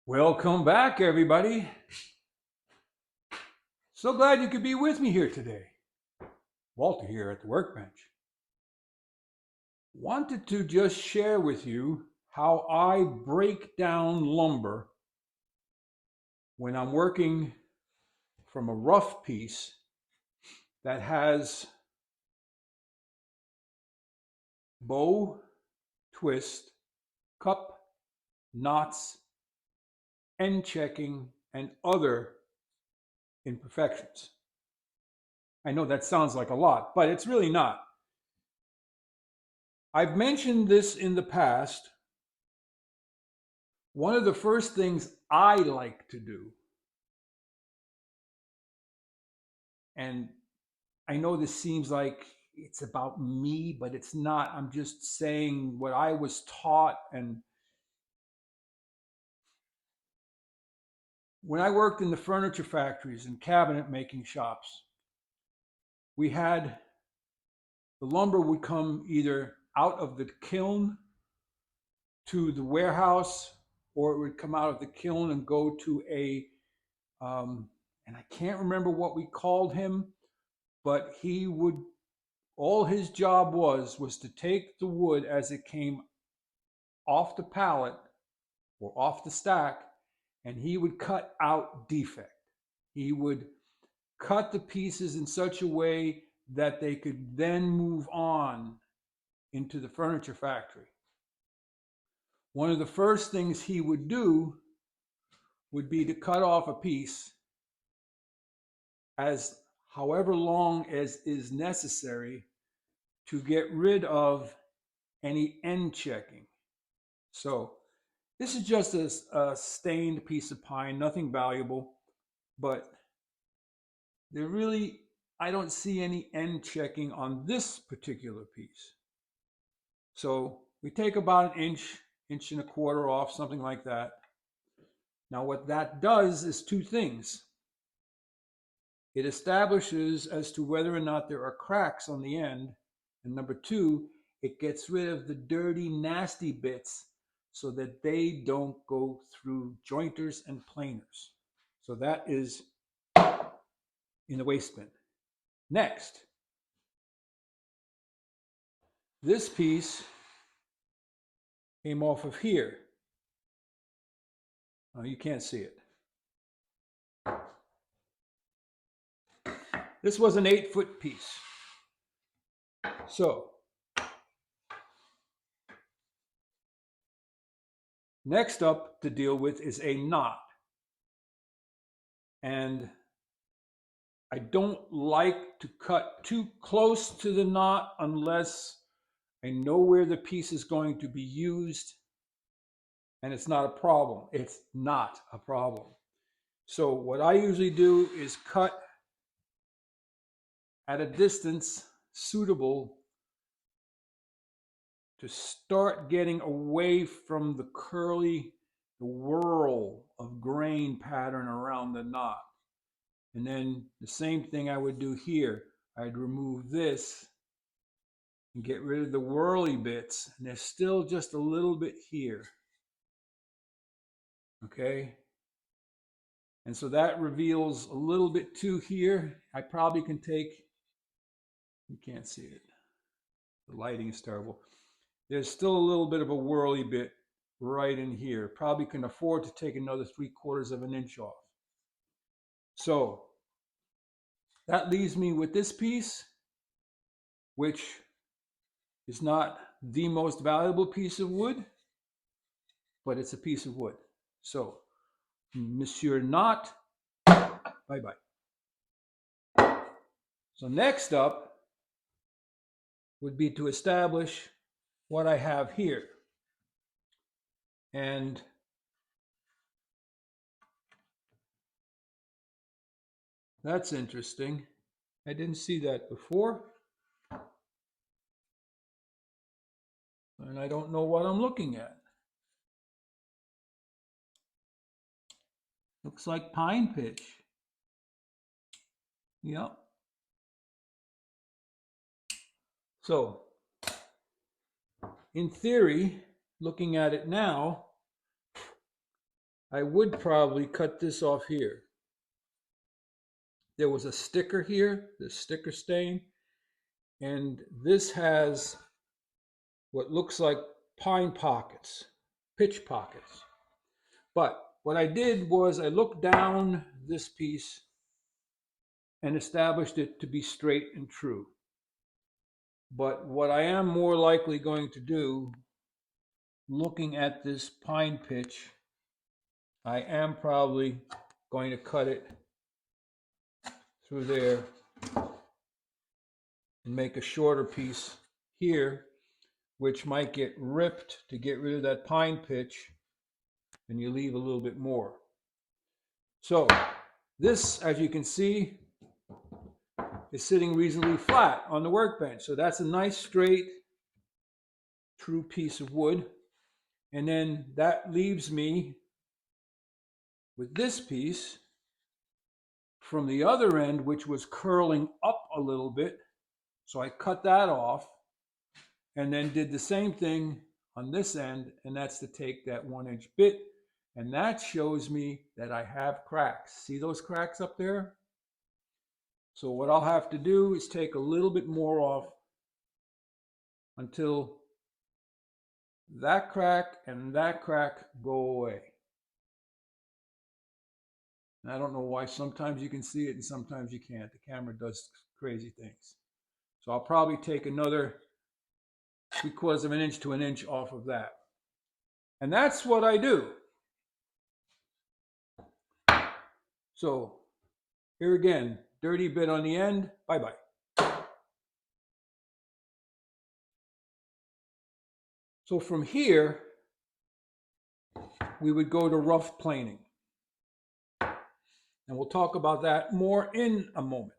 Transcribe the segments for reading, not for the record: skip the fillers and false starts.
Welcome back, everybody. So glad you could be with me here today. Walter here at the workbench. Wanted to just share with you how I break down lumber when I'm working from a rough piece that has bow, twist, cup, knots, end checking, and other imperfections. I know that sounds like a lot, but it's really not. I've mentioned this in the past. One of the first things I like to do, and I know this seems like it's about me, but it's not. I'm just saying what I was taught. And when I worked in the furniture factories and cabinet making shops, we had the lumber would come either out of the kiln to the warehouse, or it would come out of the kiln and go to um, and I can't remember what we called him, but he would, all his job was to take the wood as it came off the pallet or off the stack, and he would cut out defect. He would cut the pieces in such a way that they could then move on into the furniture factory. One of the first things he would do would be to cut off a piece as however long as is necessary to get rid of any end checking. So this is just a stained piece of pine, nothing valuable, but there really, I don't see any end checking on this particular piece. So we take about an inch, inch and a quarter off, something like that. Now what that does is two things. It establishes as to whether or not there are cracks on the end. And number two, it gets rid of the dirty, nasty bits so that they don't go through jointers and planers. So that is in the waste bin. Next, this piece came off of here. Oh, you can't see it. This was an 8-foot piece. So next up to deal with is a knot. And I don't like to cut too close to the knot unless I know where the piece is going to be used and it's not a problem. It's not a problem. So what I usually do is cut at a distance suitable to start getting away from the curly, the whirl of grain pattern around the knot. And then the same thing I would do here. I'd remove this and get rid of the whirly bits. And there's still just a little bit here. Okay. And so that reveals a little bit too here. I probably can take, you can't see it. The lighting is terrible. There's still a little bit of a whirly bit right in here. Probably can afford to take another 3/4 of an inch off. So that leaves me with this piece, which is not the most valuable piece of wood, but it's a piece of wood. So, Monsieur Knot, bye-bye. So next up would be to establish what I have here. And that's interesting. I didn't see that before. And I don't know what I'm looking at. Looks like pine pitch. Yep. So, in theory, looking at it now, I would probably cut this off here. There was a sticker here, the sticker stain, and this has what looks like pine pockets, pitch pockets. But what I did was I looked down this piece and established it to be straight and true. But what I am more likely going to do, looking at this pine pitch, I am probably going to cut it through there and make a shorter piece here, which might get ripped to get rid of that pine pitch, and you leave a little bit more. So this, as you can see, is sitting reasonably flat on the workbench. So that's a nice straight, true piece of wood. And then that leaves me with this piece from the other end, which was curling up a little bit. So I cut that off and then did the same thing on this end, and that's to take that 1-inch bit, and that shows me that I have cracks. See those cracks up there? So what I'll have to do is take a little bit more off until that crack and that crack go away. And I don't know why sometimes you can see it and sometimes you can't. The camera does crazy things. So I'll probably take another 3/4 of an inch to an inch off of that. And that's what I do. So here again, dirty bit on the end, bye-bye. So from here, we would go to rough planing. And we'll talk about that more in a moment.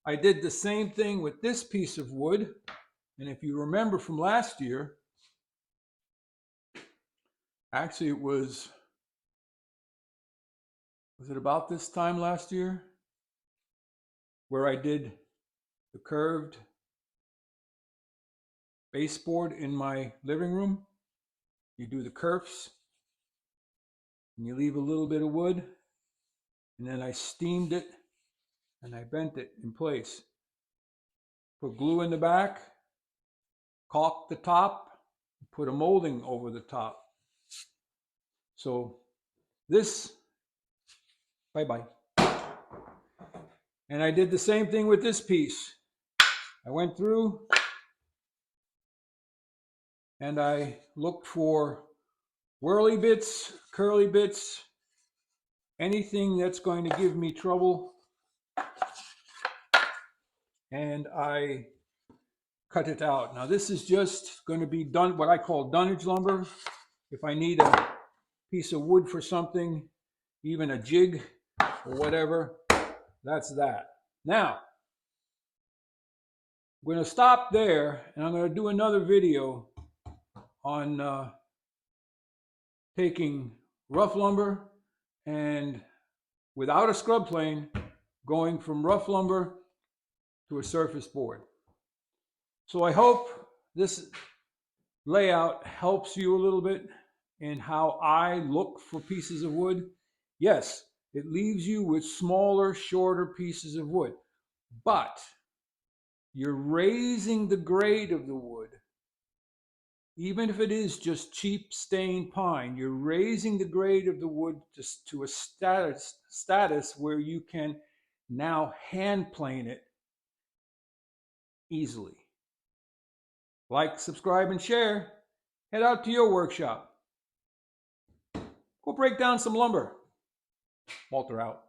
I did the same thing with this piece of wood. And if you remember from last year, actually it was it about this time last year where I did the curved baseboard in my living room? You do the kerfs and you leave a little bit of wood, and then I steamed it and I bent it in place. Put glue in the back, caulked the top, put a molding over the top. So this, bye-bye. And I did the same thing with this piece. I went through and I looked for whirly bits, curly bits, anything that's going to give me trouble, and I cut it out. Now this is just going to be done, what I call dunnage lumber. If I need a piece of wood for something, even a jig or whatever, that's that. Now, I'm going to stop there, and I'm going to do another video on taking rough lumber and without a scrub plane, going from rough lumber to a surface board. So I hope this layout helps you a little bit in how I look for pieces of wood. Yes, it leaves you with smaller, shorter pieces of wood, but you're raising the grade of the wood. Even if it is just cheap stained pine, you're raising the grade of the wood to a status where you can now hand plane it easily. Like, subscribe, and share. Head out to your workshop. Go break down some lumber. Walter out.